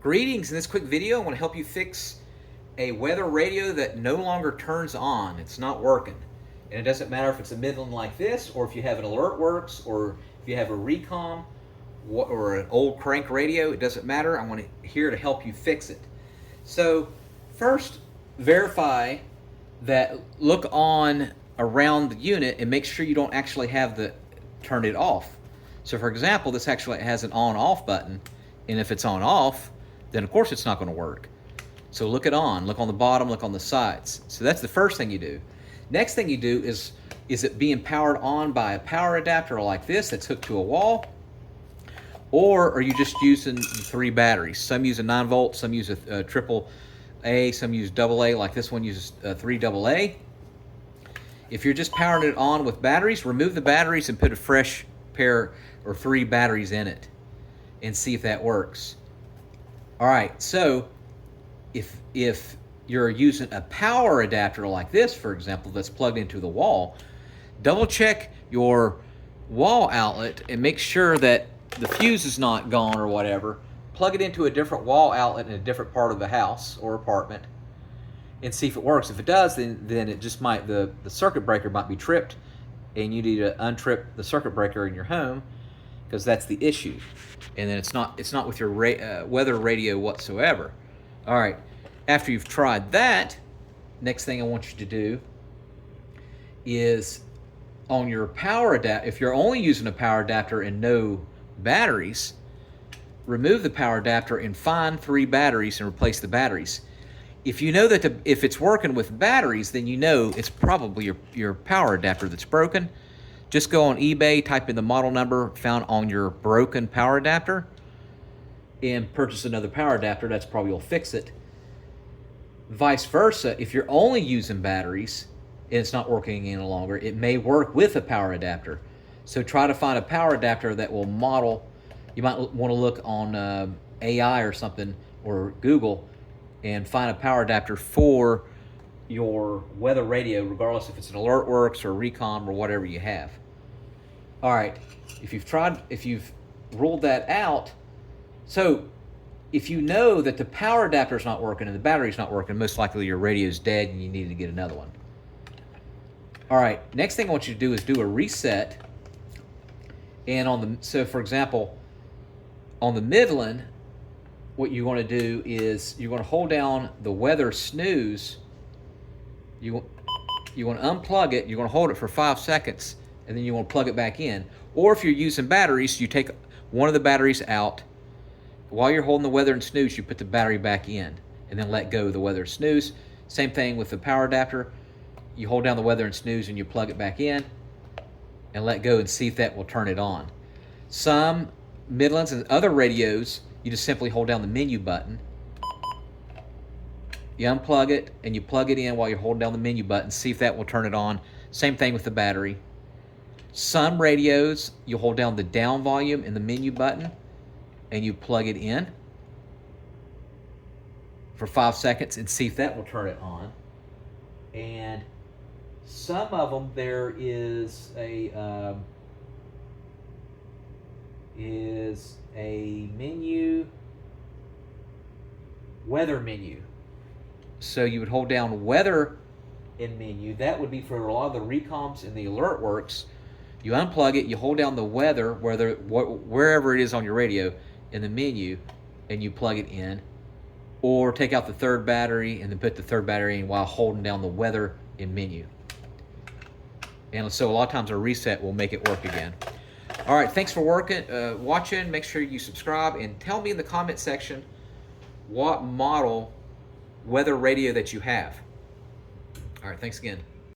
Greetings. In this quick video, I want to help you fix a weather radio that no longer turns on. It's not working. And it doesn't matter if it's a Midland like this, or if you have an AlertWorks, or if you have a Reecom, or an old crank radio. It doesn't matter. I'm here to help you fix it. So first, verify that, look on around the unit and make sure you don't actually have turn it off. So for example, this actually has an on-off button, and if it's on-off, then of course it's not going to work. So look it on, look on the bottom, look on the sides. So that's the first thing you do. Next thing you do is it being powered on by a power adapter like this that's hooked to a wall? Or are you just using 3 batteries? Some use a 9 volt, some use a triple A, some use double A, like this one uses 3 double A. If you're just powering it on with batteries, remove the batteries and put a fresh pair or 3 batteries in it and see if that works. All right, so if you're using a power adapter like this, for example, that's plugged into the wall, double check your wall outlet and make sure that the fuse is not gone or whatever. Plug it into a different wall outlet in a different part of the house or apartment and see if it works. If it does, then it just might, the circuit breaker might be tripped, and you need to untrip the circuit breaker in your home, because that's the issue. And then it's not with your weather radio whatsoever. All right, after you've tried that, next thing I want you to do is on your power adapter, if you're only using a power adapter and no batteries, remove the power adapter and find 3 batteries and replace the batteries. If you know that if it's working with batteries, then you know it's probably your power adapter that's broken. Just go on eBay, type in the model number found on your broken power adapter, and purchase another power adapter. That's probably will fix it. Vice versa, if you're only using batteries and it's not working any longer, it may work with a power adapter. So try to find a power adapter that will model. You might want to look on AI or something, or Google, and find a power adapter for your weather radio, regardless if it's an AlertWorks or Reecom or whatever you have. All right, if you've ruled that out, so if you know that the power adapter is not working and the battery's not working, most likely your radio's dead and you need to get another one. All right, next thing I want you to do is do a reset. And so for example, on the Midland, what you want to do is you want to hold down the weather snooze. You want to unplug it. You want to hold it for 5 seconds, and then you want to plug it back in. Or if you're using batteries, you take one of the batteries out. While you're holding the weather and snooze, you put the battery back in, and then let go of the weather snooze. Same thing with the power adapter. You hold down the weather and snooze, and you plug it back in, and let go and see if that will turn it on. Some Midlands and other radios, you just simply hold down the menu button, you unplug it, and you plug it in while you're holding down the menu button, see if that will turn it on. Same thing with the battery. Some radios, you hold down the down volume and the menu button, and you plug it in for 5 seconds and see if that will turn it on. And some of them, there is a menu, weather menu. So you would hold down weather in menu. That would be for a lot of the Reecoms and the AlertWorks. You unplug it, you hold down the weather, wherever it is on your radio, in the menu, and you plug it in. Or take out the 3rd battery and then put the 3rd battery in while holding down the weather in menu. And so a lot of times a reset will make it work again. All right, thanks for watching. Make sure you subscribe and tell me in the comment section what model weather radio that you have. All right, thanks again.